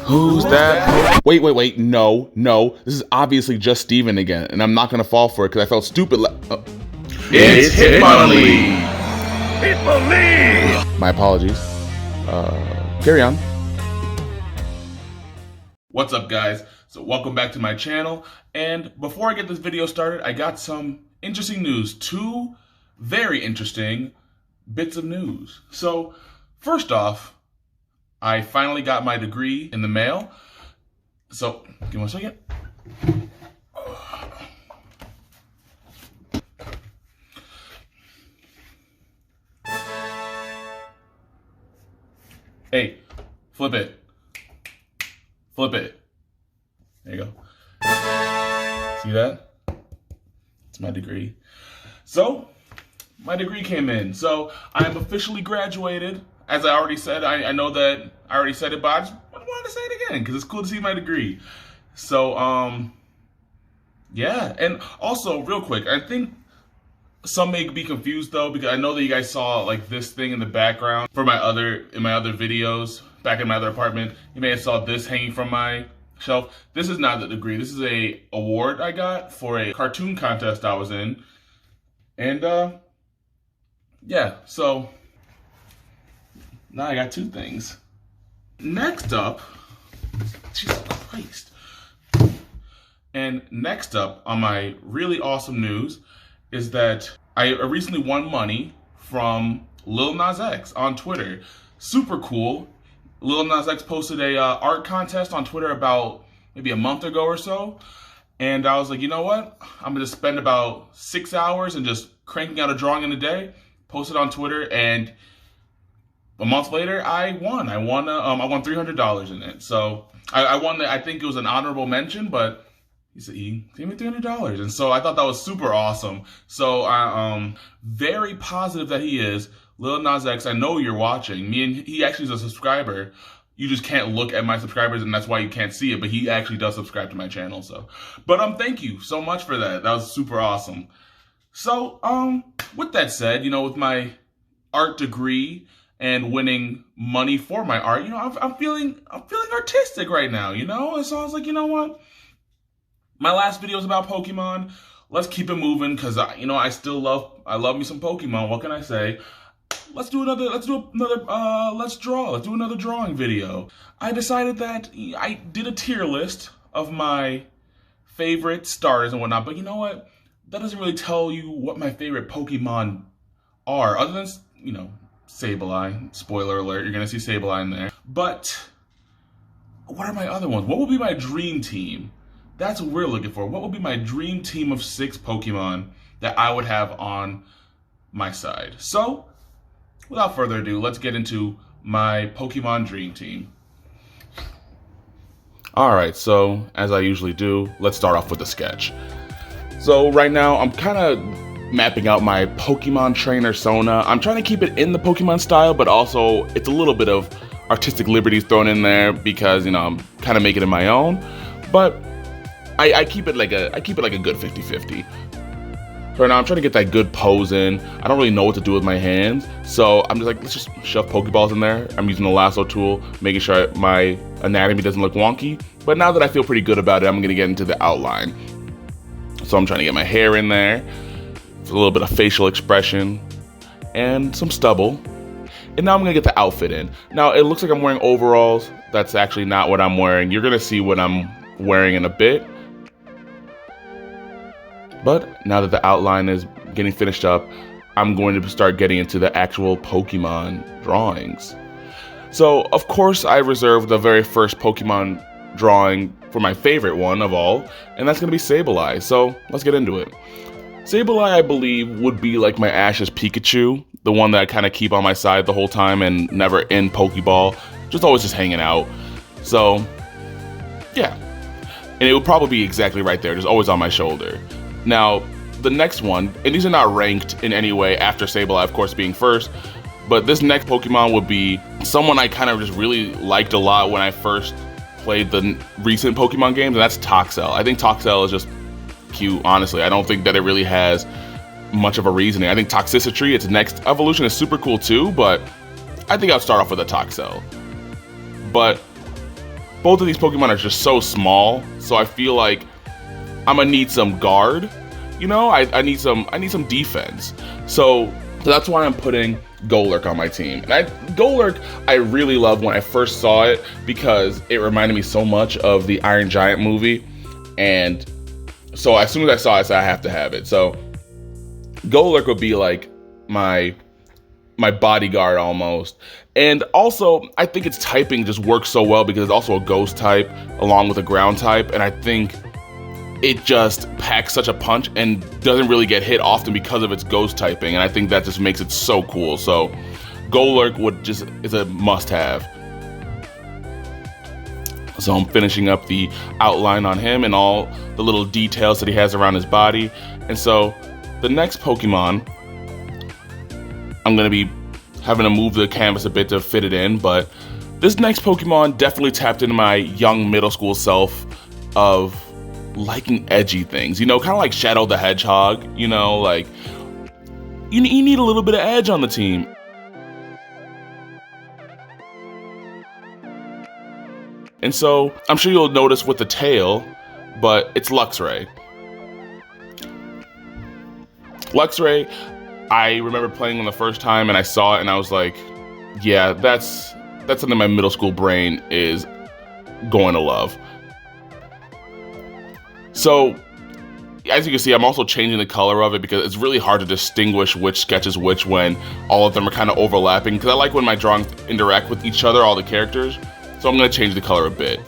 Who's that? Wait. No. This is obviously just Steven again, and I'm not gonna fall for it because I felt stupid. It's Hitmonlee! Hitmonlee! My apologies. Carry on. What's up, guys? So welcome back to my channel. And before I get this video started, I got some interesting news. Two very interesting bits of news. So first off, I finally got my degree in the mail. So give me 1 second. Hey, flip it. Flip it. There you go. See that? It's my degree. So, my degree came in. So, I'm officially graduated. As I already said, I know that I already said it, but I just wanted to say it again because it's cool to see my degree. So, yeah. And also, real quick, I think some may be confused though, because I know that you guys saw like this thing in the background for my other videos back in my other apartment. You may have saw this hanging from my shelf. This is not the degree. This is a award I got for a cartoon contest I was in. And yeah, so now I got two things. Next up, Jesus Christ. And next up on my really awesome news is that I recently won money from Lil Nas X on Twitter. Super cool. Lil Nas X posted a art contest on Twitter about maybe a month ago or so. And I was like, you know what? I'm gonna spend about 6 hours and just cranking out a drawing in a day, post it on Twitter, and a month later, I won. I won $300 in it. So I won. I think it was an honorable mention, but he gave me $300, and so I thought that was super awesome. So I'm very positive that he is Lil Nas X. I know you're watching. He actually is a subscriber. You just can't look at my subscribers, and that's why you can't see it. But he actually does subscribe to my channel. So, but thank you so much for that. That was super awesome. So with that said, you know, with my art degree and winning money for my art, you know, I'm feeling artistic right now. You know, and so I was like, you know what? My last video was about Pokemon. Let's keep it moving because I love me some Pokemon. What can I say? Let's do another drawing video. I decided that I did a tier list of my favorite starters and whatnot, but you know what? That doesn't really tell you what my favorite Pokemon are, other than, you know, Sableye. Spoiler alert, you're gonna see Sableye in there. But what are my other ones? What would be my dream team? That's what we're looking for. What would be my dream team of 6 Pokemon that I would have on my side? So, without further ado, let's get into my Pokemon dream team. Alright, so as I usually do, let's start off with a sketch. So right now, I'm kind of mapping out my Pokemon trainer Sona. I'm trying to keep it in the Pokemon style, but also it's a little bit of artistic liberties thrown in there because, you know, I'm kind of making it my own. But I keep it like a good 50-50. Right now I'm trying to get that good pose in. I don't really know what to do with my hands, so I'm just like, let's just shove Pokeballs in there. I'm using the lasso tool, making sure my anatomy doesn't look wonky. But now that I feel pretty good about it, I'm gonna get into the outline. So I'm trying to get my hair in there, a little bit of facial expression, and some stubble. And now I'm gonna get the outfit in. Now it looks like I'm wearing overalls. That's actually not what I'm wearing. You're gonna see what I'm wearing in a bit. But now that the outline is getting finished up, I'm going to start getting into the actual Pokemon drawings. So, of course, I reserved the very first Pokemon drawing for my favorite one of all, and that's going to be Sableye. So, let's get into it. Sableye, I believe, would be like my Ash's Pikachu, the one that I kind of keep on my side the whole time and never in Pokeball, just always just hanging out. So, yeah. And it would probably be exactly right there, just always on my shoulder. Now, the next one, and these are not ranked in any way after Sableye, of course, being first, but this next Pokemon would be someone I kind of just really liked a lot when I first played the recent Pokemon games, and that's Toxel. I think Toxel is just cute, honestly. I don't think that it really has much of a reasoning. I think Toxicity, its next evolution, is super cool too, but I think I'll start off with a Toxel. But both of these Pokemon are just so small, so I feel like I'm gonna need some guard. You know, I need some defense. So that's why I'm putting Golurk on my team. And Golurk, I really loved when I first saw it because it reminded me so much of the Iron Giant movie. And so as soon as I saw it, I said I have to have it. So Golurk would be like my bodyguard almost. And also, I think its typing just works so well because it's also a ghost type along with a ground type. And I think it just packs such a punch and doesn't really get hit often because of its ghost typing, and I think that just makes it so cool. So Golurk is a must-have. So I'm finishing up the outline on him and all the little details that he has around his body. And so the next Pokemon, I'm going to be having to move the canvas a bit to fit it in, but this next Pokemon definitely tapped into my young middle school self of liking edgy things, you know, kind of like Shadow the Hedgehog, you know, like you need a little bit of edge on the team. And so I'm sure you'll notice with the tail, but it's Luxray. Luxray, I remember playing them the first time and I saw it and I was like, yeah, that's something my middle school brain is going to love. So, as you can see, I'm also changing the color of it because it's really hard to distinguish which sketch is which when all of them are kind of overlapping. Because I like when my drawings interact with each other, all the characters. So I'm going to change the color a bit.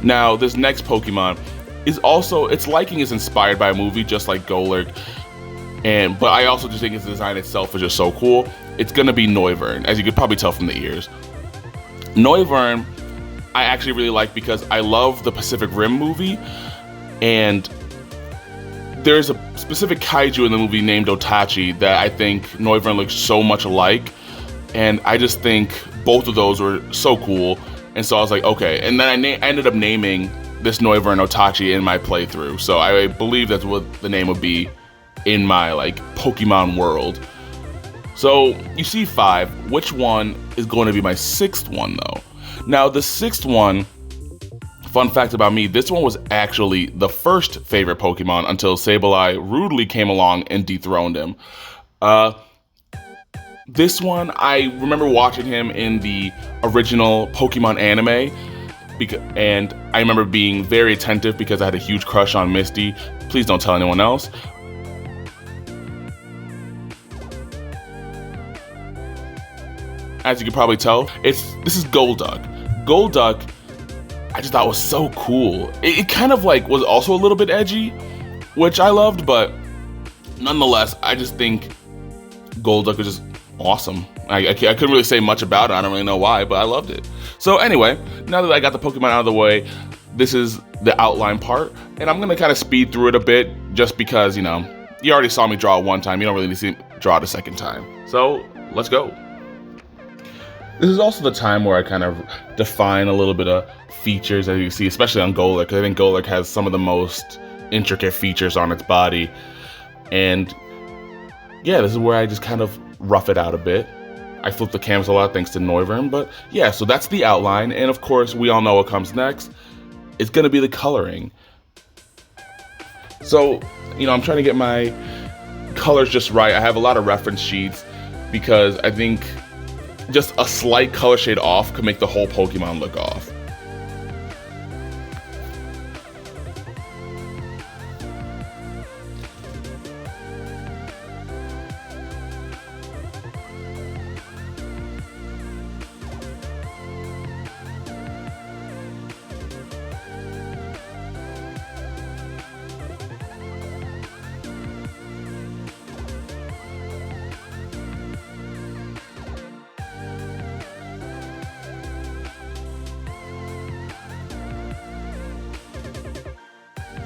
Now, this next Pokemon is also, its liking is inspired by a movie just like Golurk. But I also just think its design itself is just so cool. It's going to be Noivern, as you could probably tell from the ears. Noivern, I actually really like because I love the Pacific Rim movie, and there's a specific kaiju in the movie named Otachi that I think Noivern looks so much alike, and I just think both of those were so cool, and so I was like, okay, and then I ended up naming this Noivern Otachi in my playthrough, so I believe that's what the name would be in my like Pokemon world. So you see 5, which one is going to be my 6th one though? Now, the 6th one, fun fact about me, this one was actually the first favorite Pokemon until Sableye rudely came along and dethroned him. This one, I remember watching him in the original Pokemon anime, and I remember being very attentive because I had a huge crush on Misty. Please don't tell anyone else. As you can probably tell, this is Golduck. Golduck, I just thought was so cool. It kind of like was also a little bit edgy, which I loved, but nonetheless, I just think Golduck was just awesome. I couldn't really say much about it. I don't really know why, but I loved it. So anyway, now that I got the Pokemon out of the way, this is the outline part, and I'm going to kind of speed through it a bit just because, you know, you already saw me draw it one time. You don't really need to see me draw it a second time. So let's go. This is also the time where I kind of define a little bit of features, as you can see, especially on Golurk, because I think Golurk has some of the most intricate features on its body. And yeah, this is where I just kind of rough it out a bit. I flip the canvas a lot thanks to Noivern, but yeah, so that's the outline. And of course, we all know what comes next. It's going to be the coloring. So, you know, I'm trying to get my colors just right. I have a lot of reference sheets because I think just a slight color shade off could make the whole Pokemon look off.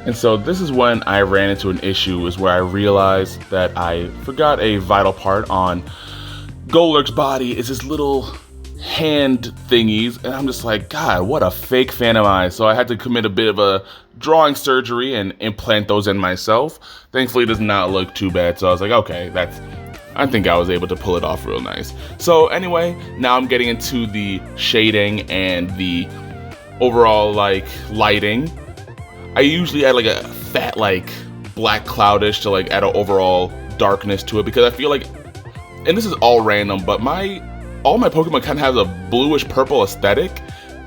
And so this is when I ran into an issue, is where I realized that I forgot a vital part on Golurk's body. Is his little hand thingies, and I'm just like, God, what a fake fan am I? So I had to commit a bit of a drawing surgery and implant those in myself. Thankfully, it does not look too bad, so I was like, okay, I think I was able to pull it off real nice. So anyway, now I'm getting into the shading and the overall like lighting. I usually add like a fat like black cloudish to like add an overall darkness to it, because I feel like, and this is all random, but all my Pokemon kind of has a bluish purple aesthetic,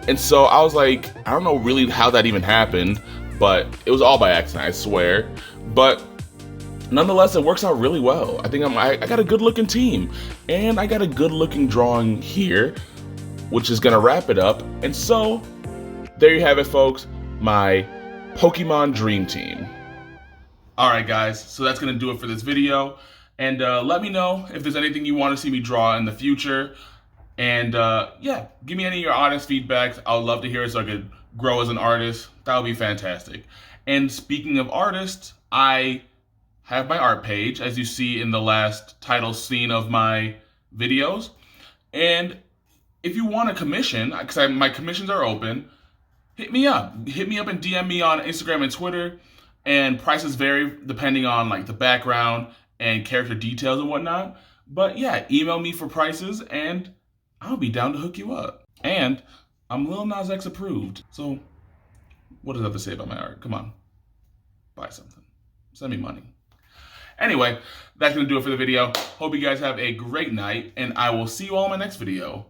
and so I was like, I don't know really how that even happened, but it was all by accident, I swear. But nonetheless, it works out really well. I think I got a good looking team, and I got a good looking drawing here, which is gonna wrap it up. And so there you have it, folks, my Pokemon Dream Team. Alright guys, so that's going to do it for this video. And let me know if there's anything you want to see me draw in the future. And yeah, give me any of your honest feedback. I would love to hear it so I could grow as an artist. That would be fantastic. And speaking of artists, I have my art page, as you see in the last title scene of my videos. And if you want a commission, because my commissions are open, hit me up. Hit me up and DM me on Instagram and Twitter. And prices vary depending on like the background and character details and whatnot. But yeah, email me for prices and I'll be down to hook you up. And I'm Lil Nas X approved. So what does that have to say about my art? Come on, buy something. Send me money. Anyway, that's going to do it for the video. Hope you guys have a great night, and I will see you all in my next video.